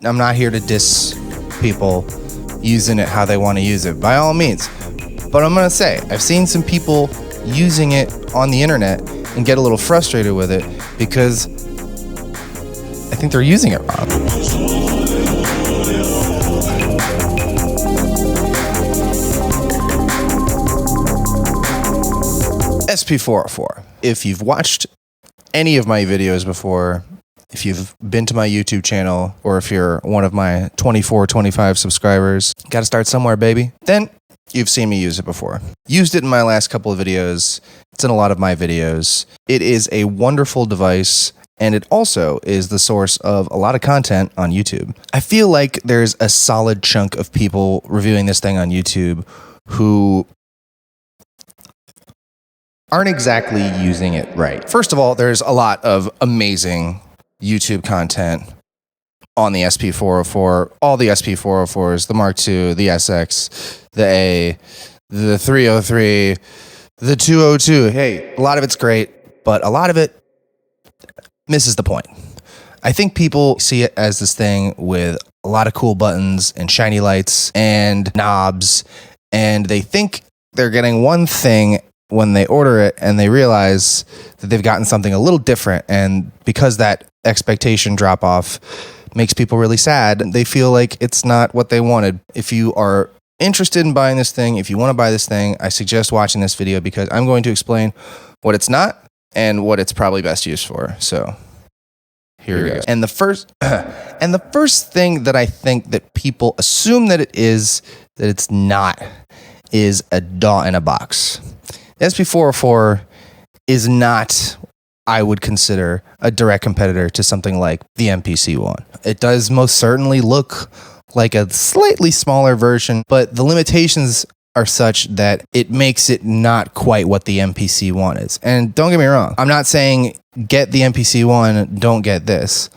I'm not here to diss people using it how they want to use it, by all means. But I'm going to say, I've seen some people using it on the internet and get a little frustrated with it because I think they're using it wrong. SP-404. If you've watched any of my videos before, if you've been to my YouTube channel, or if you're one of my 25 subscribers, got to start somewhere, baby, then you've seen me use it before. Used it in my last couple of videos. It's in a lot of my videos. It is a wonderful device, and it also is the source of a lot of content on YouTube. I feel like there's a solid chunk of people reviewing this thing on YouTube who aren't exactly using it right. First of all, there's a lot of amazing YouTube content on the SP-404, all the SP-404s, the Mark II, the SX, the A, the 303, the 202. Hey, a lot of it's great, but a lot of it misses the point. I think people see it as this thing with a lot of cool buttons and shiny lights and knobs, and they think they're getting one thing when they order it, and they realize that they've gotten something a little different. And because that expectation drop off makes people really sad, they feel like it's not what they wanted. If you are interested in buying this thing, if you want to buy this thing, I suggest watching this video because I'm going to explain what it's not and what it's probably best used for. So here we go. And the first thing that I think that people assume that it is, that it's not, is a DAW in a box. The SP-404 is not, I would consider, a direct competitor to something like the MPC-1. It does most certainly look like a slightly smaller version, but the limitations are such that it makes it not quite what the MPC-1 is. And don't get me wrong, I'm not saying get the MPC-1, don't get this.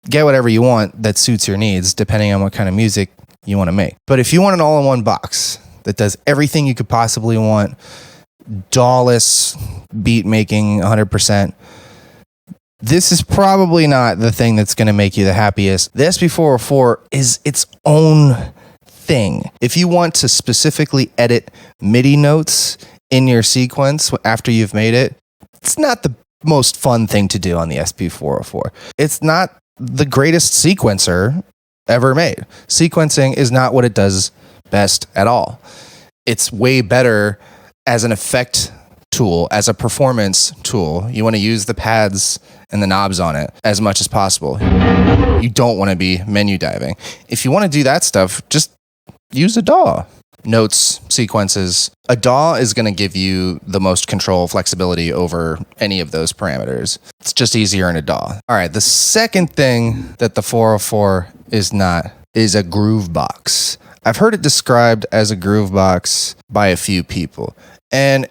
Get whatever you want that suits your needs, depending on what kind of music you want to make. But if you want an all-in-one box that does everything you could possibly want, dawless beat making 100%, this is probably not the thing that's going to make you the happiest. The SP-404 is its own thing. If you want to specifically edit MIDI notes in your sequence after you've made it, it's not the most fun thing to do on the SP-404. It's not the greatest sequencer ever made. Sequencing is not what it does best at all. It's way better as an effect tool, as a performance tool. You want to use the pads and the knobs on it as much as possible. You don't want to be menu diving. If you want to do that stuff, just use a DAW. Notes, sequences. A DAW is going to give you the most control, flexibility over any of those parameters. It's just easier in a DAW. All right, the second thing that the 404 is not is a groovebox. I've heard it described as a groovebox by a few people, and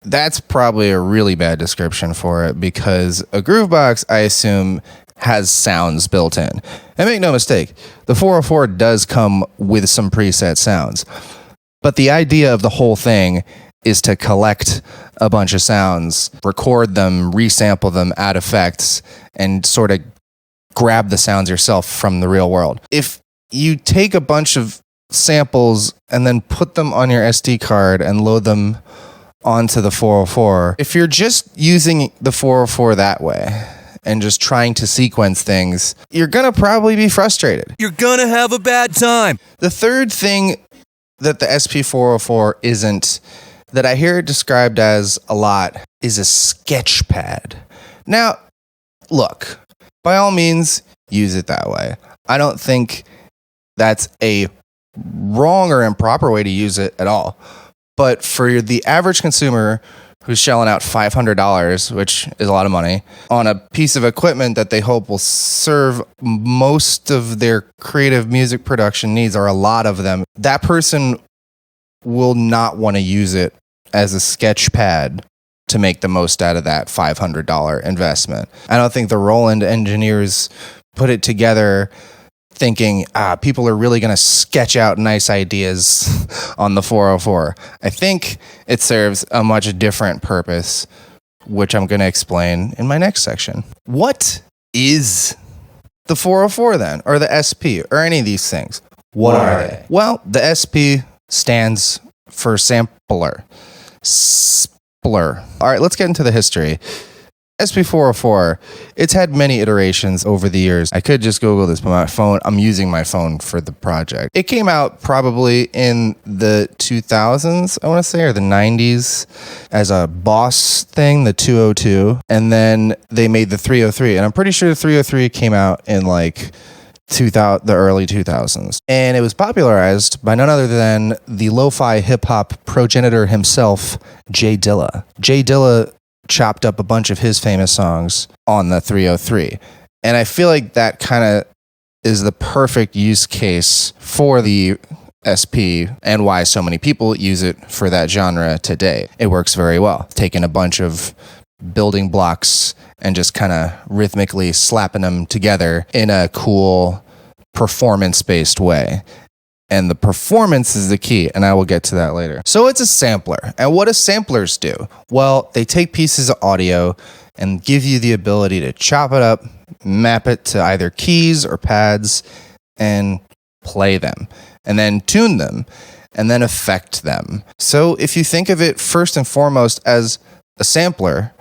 that's probably a really bad description for it because a groovebox, I assume, has sounds built in. And make no mistake, the 404 does come with some preset sounds. But the idea of the whole thing is to collect a bunch of sounds, record them, resample them, add effects, and sort of grab the sounds yourself from the real world. If you take a bunch of samples and then put them on your SD card and load them onto the 404, if you're just using the 404 that way and just trying to sequence things, you're gonna probably be frustrated. You're gonna have a bad time. The third thing that the SP-404 isn't, that I hear it described as a lot, is a sketchpad. Now, look, by all means, use it that way. I don't think that's a wrong or improper way to use it at all. But for the average consumer who's shelling out $500, which is a lot of money, on a piece of equipment that they hope will serve most of their creative music production needs, or a lot of them, that person will not want to use it as a sketch pad to make the most out of that $500 investment. I don't think the Roland engineers put it together thinking, people are really going to sketch out nice ideas on the 404. I think it serves a much different purpose, which I'm going to explain in my next section. What is the 404 then, or the SP, or any of these things. What are they? Well, the SP stands for sampler. Spler. All right, let's get into the history. SP-404, it's had many iterations over the years. I could just Google this, but I'm using my phone for the project. It came out probably in the 2000s, I want to say, or the 90s as a Boss thing, the 202. And then they made the 303. And I'm pretty sure the 303 came out in like the early 2000s. And it was popularized by none other than the lo-fi hip-hop progenitor himself, Jay Dilla. Jay Dilla chopped up a bunch of his famous songs on the 303. And I feel like that kind of is the perfect use case for the SP and why so many people use it for that genre today. It works very well. Taking a bunch of building blocks and just kind of rhythmically slapping them together in a cool performance-based way. And the performance is the key, and I will get to that later. So it's a sampler. And what do samplers do? Well, they take pieces of audio and give you the ability to chop it up, map it to either keys or pads, and play them, and then tune them, and then affect them. So if you think of it first and foremost as a sampler,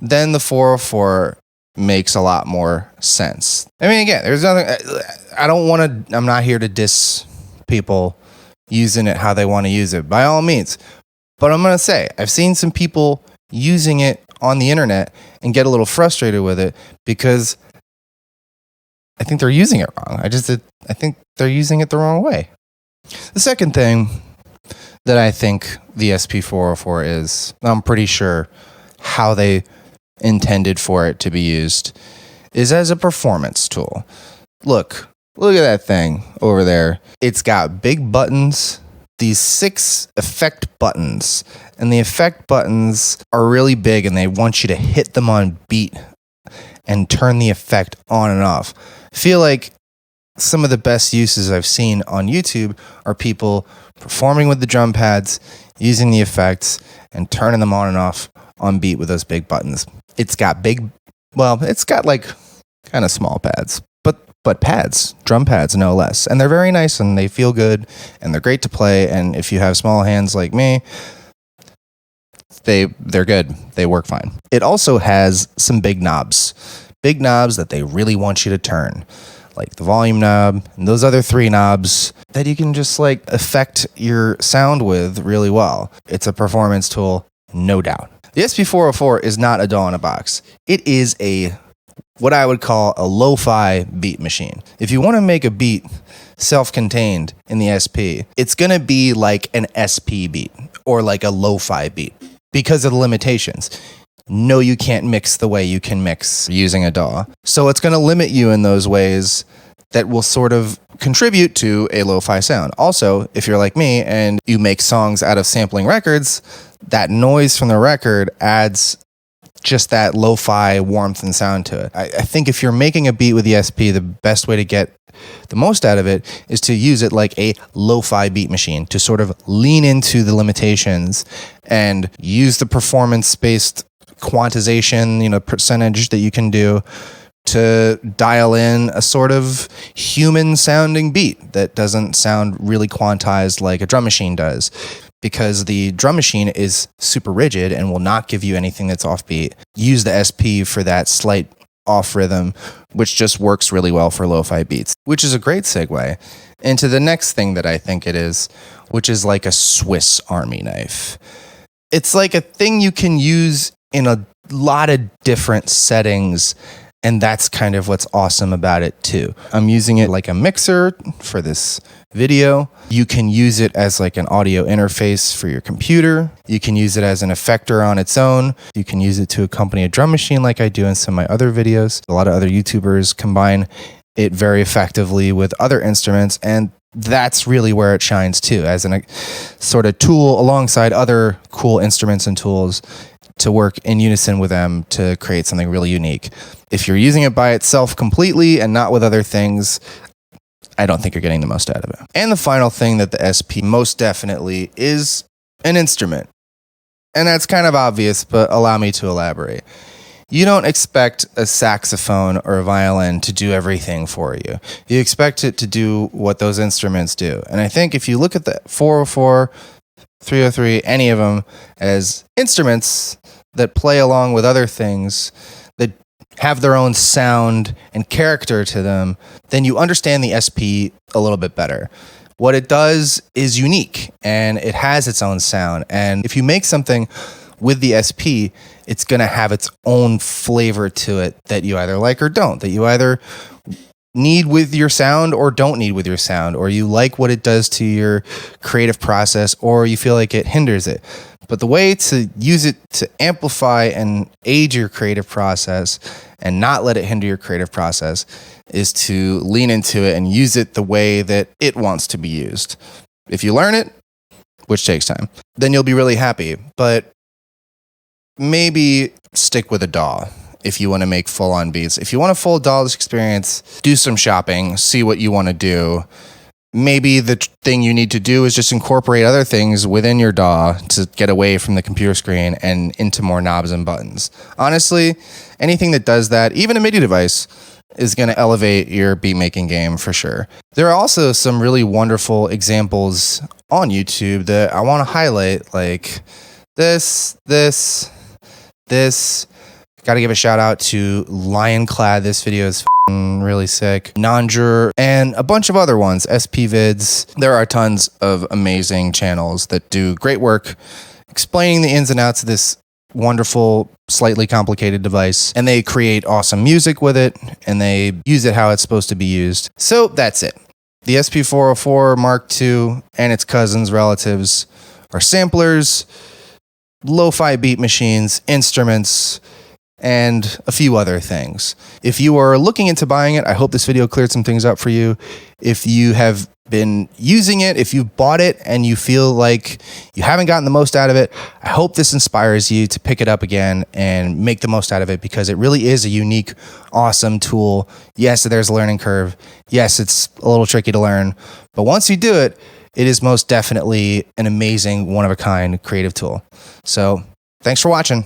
then the 404 makes a lot more sense. I mean, again, there's nothing, I'm not here to diss people using it how they want to use it, by all means. But I'm going to say, I've seen some people using it on the internet and get a little frustrated with it because I think they're using it wrong. I think they're using it the wrong way. The second thing that I think the SP-404 is, I'm pretty sure how they intended for it to be used, is as a performance tool. Look at that thing over there. It's got big buttons, these 6 effect buttons, and the effect buttons are really big and they want you to hit them on beat and turn the effect on and off. I feel like some of the best uses I've seen on YouTube are people performing with the drum pads, using the effects, and turning them on and off on beat with those big buttons. It's got like kind of small pads, but pads, drum pads, no less. And they're very nice and they feel good and they're great to play. And if you have small hands like me, they're good. They work fine. It also has some big knobs that they really want you to turn, like the volume knob and those other 3 knobs that you can just like affect your sound with really well. It's a performance tool, no doubt. The SP-404 is not a DAW in a box. It is what I would call a lo-fi beat machine. If you want to make a beat self-contained in the SP, it's going to be like an SP beat or like a lo-fi beat because of the limitations. No, you can't mix the way you can mix using a DAW. So it's going to limit you in those ways that will sort of contribute to a lo-fi sound. Also, if you're like me and you make songs out of sampling records, that noise from the record adds just that lo-fi warmth and sound to it. I think if you're making a beat with the SP, the best way to get the most out of it is to use it like a lo-fi beat machine, to sort of lean into the limitations and use the performance-based quantization, percentage that you can do to dial in a sort of human-sounding beat that doesn't sound really quantized like a drum machine does. Because the drum machine is super rigid and will not give you anything that's offbeat. Use the SP for that slight off rhythm, which just works really well for lo-fi beats, which is a great segue into the next thing that I think it is, which is like a Swiss Army knife. It's like a thing you can use in a lot of different settings, and that's kind of what's awesome about it too. I'm using it like a mixer for this video. You can use it as like an audio interface for your computer. You can use it as an effector on its own. You can use it to accompany a drum machine like I do in some of my other videos. A lot of other YouTubers combine it very effectively with other instruments, and that's really where it shines too, as a sort of tool alongside other cool instruments and tools to work in unison with them to create something really unique. If you're using it by itself completely and not with other things, I don't think you're getting the most out of it. And the final thing that the SP most definitely is an instrument. And that's kind of obvious, but allow me to elaborate. You don't expect a saxophone or a violin to do everything for you. You expect it to do what those instruments do. And I think if you look at the 404, 303, any of them as instruments that play along with other things that have their own sound and character to them, then you understand the SP a little bit better. What it does is unique and it has its own sound. And if you make something with the SP, it's going to have its own flavor to it that you either like or don't, that you either need with your sound or don't need with your sound, or you like what it does to your creative process, or you feel like it hinders it. But the way to use it to amplify and aid your creative process and not let it hinder your creative process is to lean into it and use it the way that it wants to be used. If you learn it, which takes time, then you'll be really happy. But maybe stick with a DAW if you want to make full-on beats. If you want a full dawless experience, do some shopping, see what you want to do. Maybe the thing you need to do is just incorporate other things within your DAW to get away from the computer screen and into more knobs and buttons. Honestly, anything that does that, even a MIDI device, is going to elevate your beat making game for sure. There are also some really wonderful examples on YouTube that I want to highlight, like this. Got to give a shout out to Lionclad. This video is really sick. Nandjur and a bunch of other ones, SP Vids. There are tons of amazing channels that do great work explaining the ins and outs of this wonderful, slightly complicated device, and they create awesome music with it, and they use it how it's supposed to be used. So that's it. The SP-404 Mark II and its cousins, relatives, are samplers, lo-fi beat machines, instruments, and a few other things. If you are looking into buying it, I hope this video cleared some things up for you. If you have been using it, if you've bought it and you feel like you haven't gotten the most out of it, I hope this inspires you to pick it up again and make the most out of it, because it really is a unique, awesome tool. Yes, there's a learning curve. Yes, it's a little tricky to learn, but once you do it, it is most definitely an amazing, one-of-a-kind creative tool. So thanks for watching.